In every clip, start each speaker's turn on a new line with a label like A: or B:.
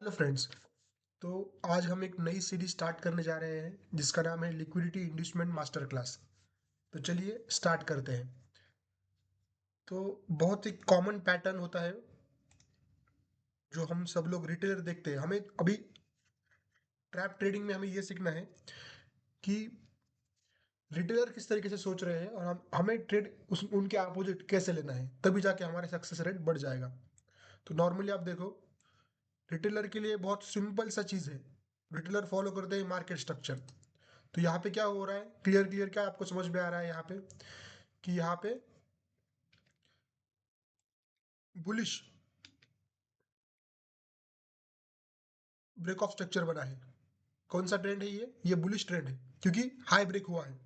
A: Hello friends. तो आज हम एक नई सीरीज स्टार्ट करने जा रहे हैं जिसका नाम है लिक्विडिटी इंड्यूसमेंट मास्टर क्लास। तो चलिए स्टार्ट करते हैं। तो बहुत ही कॉमन पैटर्न होता है जो हम सब लोग रिटेलर देखते हैं। हमें अभी ट्रैप ट्रेडिंग में हमें ये सीखना है कि रिटेलर किस तरीके से सोच रहे हैं और हमें ट्रेड उनके अपोजिट कैसे लेना है, तभी जाके हमारा सक्सेस रेट बढ़ जाएगा। तो नॉर्मली आप देखो, रिटेलर के लिए बहुत सिंपल सा चीज़ है। रिटेलर फॉलो करते हैं मार्केट स्ट्रक्चर। तो यहाँ पे क्या हो रहा है, क्लियर क्लियर क्या आपको समझ में आ रहा है यहाँ पे कि यहाँ पे बुलिश ब्रेक ऑफ स्ट्रक्चर बना है। कौन सा ट्रेंड है ये बुलिश ट्रेंड है क्योंकि हाई ब्रेक हुआ है।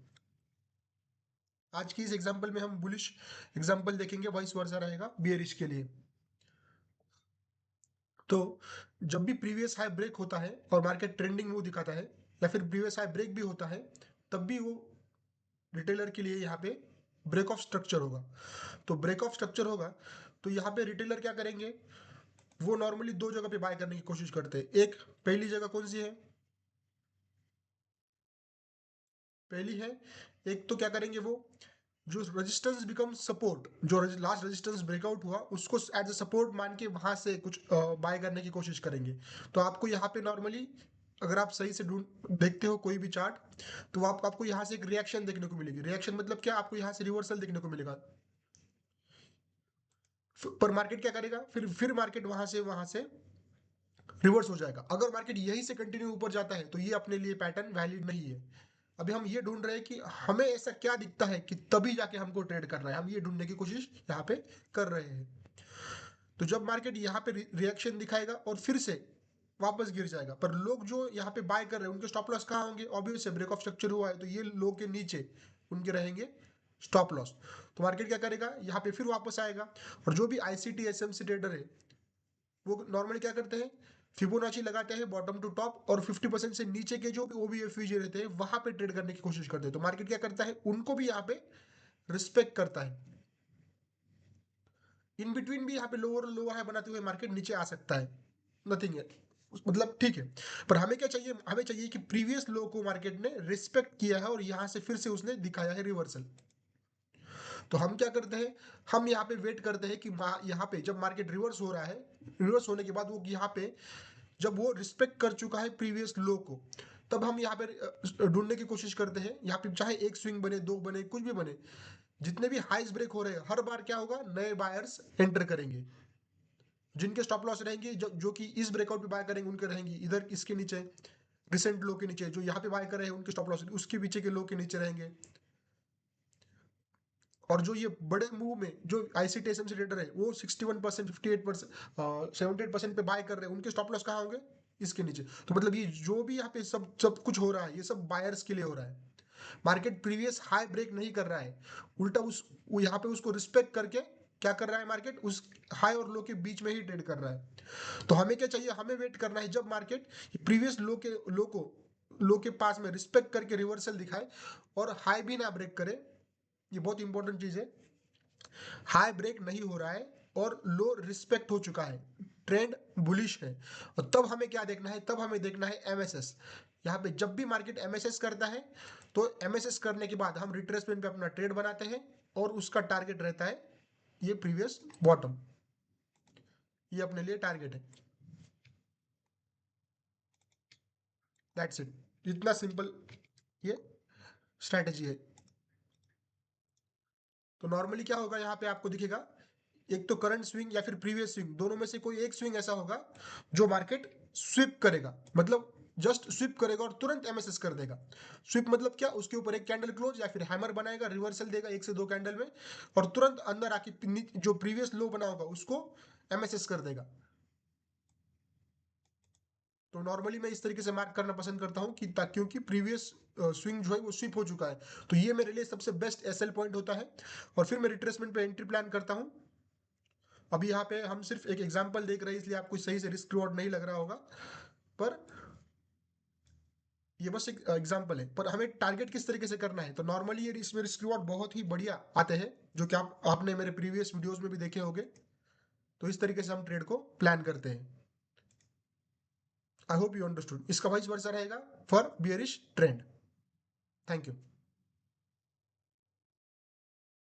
A: आज की इस एग्जांपल में हम बुलिश एग्जांपल देखेंगे, वाइस वर्सा रहेगा बियरिश के लिए। तो जब भी प्रीवियस हाई ब्रेक होता है और मार्केट ट्रेंडिंग वो दिखाता है, या फिर प्रीवियस हाई ब्रेक भी होता है, तब भी वो रिटेलर के लिए यहाँ पे ब्रेक ऑफ स्ट्रक्चर होगा। तो ब्रेक ऑफ स्ट्रक्चर होगा तो यहाँ पे रिटेलर क्या करेंगे, वो नॉर्मली दो जगह पे बाय करने की कोशिश करते हैं। एक पहली जगह कौन सी है, पहली है, एक तो क्या करेंगे वो, जो रेजिस्टेंस बिकम सपोर्ट, जो लास्ट रेजिस्टेंस ब्रेकआउट हुआ उसको एज अ सपोर्ट मान के वहां से कुछ बाय करने की कोशिश करेंगे। तो आपको यहाँ पे नॉर्मली, अगर आप सही से ढूंढ देखते हो कोई भी चार्ट, तो आपको यहाँ से एक रिएक्शन देखने को मिलेगी। रिएक्शन मतलब क्या, आपको यहाँ से रिवर्सल देखने को मिलेगा। पर मार्केट क्या करेगा, फिर मार्केट वहां से रिवर्स हो जाएगा। अगर मार्केट यही से कंटिन्यू ऊपर जाता है तो ये अपने लिए पैटर्न वैलिड नहीं है। अभी हम ये ढूंढ रहे हैं कि हमें ऐसा क्या दिखता है कि तभी जाके हमको ट्रेड करना है। हम ये ढूंढने की कोशिश यहाँ पे कर रहे हैं। तो जब मार्केट यहाँ पे रिएक्शन दिखाएगा और फिर से वापस गिर जाएगा, पर लोग जो यहाँ पे बाय कर रहे हैं उनके स्टॉप लॉस कहाँ होंगे, ऑब्वियस है ब्रेक ऑफ स्ट्रक्चर हुआ है तो ये लो के नीचे उनके रहेंगे स्टॉप लॉस। तो मार्केट क्या करेगा, यहाँ पे फिर वापस आएगा। और जो भी आईसीटी एसएमसी ट्रेडर है वो नॉर्मली क्या करते हैं, फिबोनाची लगाते हैं बॉटम टू टॉप, और 50% से नीचे के जो ओबीएफवीजे रहते हैं वहां पे ट्रेड करने की कोशिश करते हैं। तो मार्केट क्या करता है, उनको भी यहाँ पे रिस्पेक्ट करता है। इन बिटवीन भी यहाँ पे लोअर लो हाई बनाते हुए मार्केट नीचे आ सकता है, नथिंग है, मतलब ठीक है। पर हमें क्या चाहिए, हमें चाहिए कि प्रीवियस लो को मार्केट ने रिस्पेक्ट किया है और यहाँ से फिर से उसने दिखाया है रिवर्सल। तो हम क्या करते हैं, हम यहाँ पे वेट करते हैं कि यहाँ पे जब मार्केट रिवर्स हो रहा है, रिवर्स होने के बाद वो यहाँ पे जब वो रिस्पेक्ट कर चुका है प्रीवियस लो को, तब हम यहाँ पे ढूंढने की कोशिश करते हैं। यहाँ पे चाहे एक स्विंग बने, दो बने, कुछ भी बने, जितने भी हाइस ब्रेक हो रहे हैं हर बार क्या होगा, नए बायर्स एंटर करेंगे। जिनके स्टॉप लॉस रहेंगे, जो कि इस ब्रेकआउट पे बाय करेंगे, उनके रहेंगे इधर इसके नीचे, रिसेंट लो के नीचे। जो यहाँ पे बाय कर रहे हैं उनके स्टॉप लॉस उसके पीछे के लो के नीचे रहेंगे। और जो ये बड़े मूव में जो आईसीटी एसएमसी ट्रेडर है वो 61%, 58%, 78% पे बाय कर रहे हैं, उनके स्टॉप लॉस कहाँ होंगे, इसके नीचे। तो मतलब ये जो भी यहाँ पे सब सब कुछ हो रहा है, ये सब बायर्स के लिए हो रहा है। मार्केट प्रीवियस हाई ब्रेक नहीं कर रहा है, उल्टा यहाँ पे उसको रिस्पेक्ट करके क्या कर रहा है, मार्केट उस हाई और लो के बीच में ही ट्रेड कर रहा है। तो हमें क्या चाहिए, हमें वेट करना है जब मार्केट प्रीवियस लो के पास में रिस्पेक्ट करके रिवर्सल दिखाए और हाई भी ना ब्रेक करे। ये बहुत इंपॉर्टेंट चीज है। हाई ब्रेक नहीं हो रहा है और लो रिस्पेक्ट हो चुका है, ट्रेंड बुलिश है। और तब हमें क्या देखना है, तब हमें देखना है एमएसएस। यहाँ पे जब भी मार्केट एमएसएस करता है तो एमएसएस करने के बाद हम रिट्रेसमेंट पे अपना ट्रेड बनाते हैं और उसका टारगेट रहता है ये प्रीवियस बॉटम। ये अपने लिए टारगेट है। दैट्स इट, इतना सिंपल ये स्ट्रैटेजी है। तो नॉर्मली क्या होगा, यहाँ पे आपको दिखेगा एक तो करंट स्विंग या फिर प्रीवियस स्विंग, दोनों में से कोई एक स्विंग ऐसा होगा जो मार्केट स्विप करेगा, मतलब जस्ट स्विप करेगा और तुरंत एमएसएस कर देगा। स्विप मतलब क्या, उसके ऊपर एक कैंडल क्लोज या फिर हैमर बनाएगा, रिवर्सल देगा एक से दो कैंडल में, और तुरंत अंदर आके जो प्रीवियस लो बना होगा उसको एमएसएस कर देगा। तो नॉर्मली मैं इस तरीके से मार्क करना पसंद करता हूँ कि क्योंकि प्रीवियस स्विंग जो है वो स्विप हो चुका है, तो ये मेरे लिए सबसे बेस्ट एसएल पॉइंट होता है। और फिर मैं रिट्रेसमेंट पे एंट्री प्लान करता हूँ। अभी यहाँ पे हम सिर्फ एक एग्जांपल देख रहे हैं इसलिए आपको सही से रिस्क रिवॉर्ड नहीं लग रहा होगा, पर ये बस एक एग्जांपल है। पर हमें टारगेट किस तरीके से करना है, तो नॉर्मली ये इसमें रिस्क रिवॉर्ड बहुत ही बढ़िया आते हैं, जो कि आपने मेरे प्रीवियस वीडियोस में भी देखे होंगे। तो इस तरीके से हम ट्रेड को प्लान करते हैं। I hope you understood. इसका वाइस वर्सा रहेगा for bearish trend. Thank you.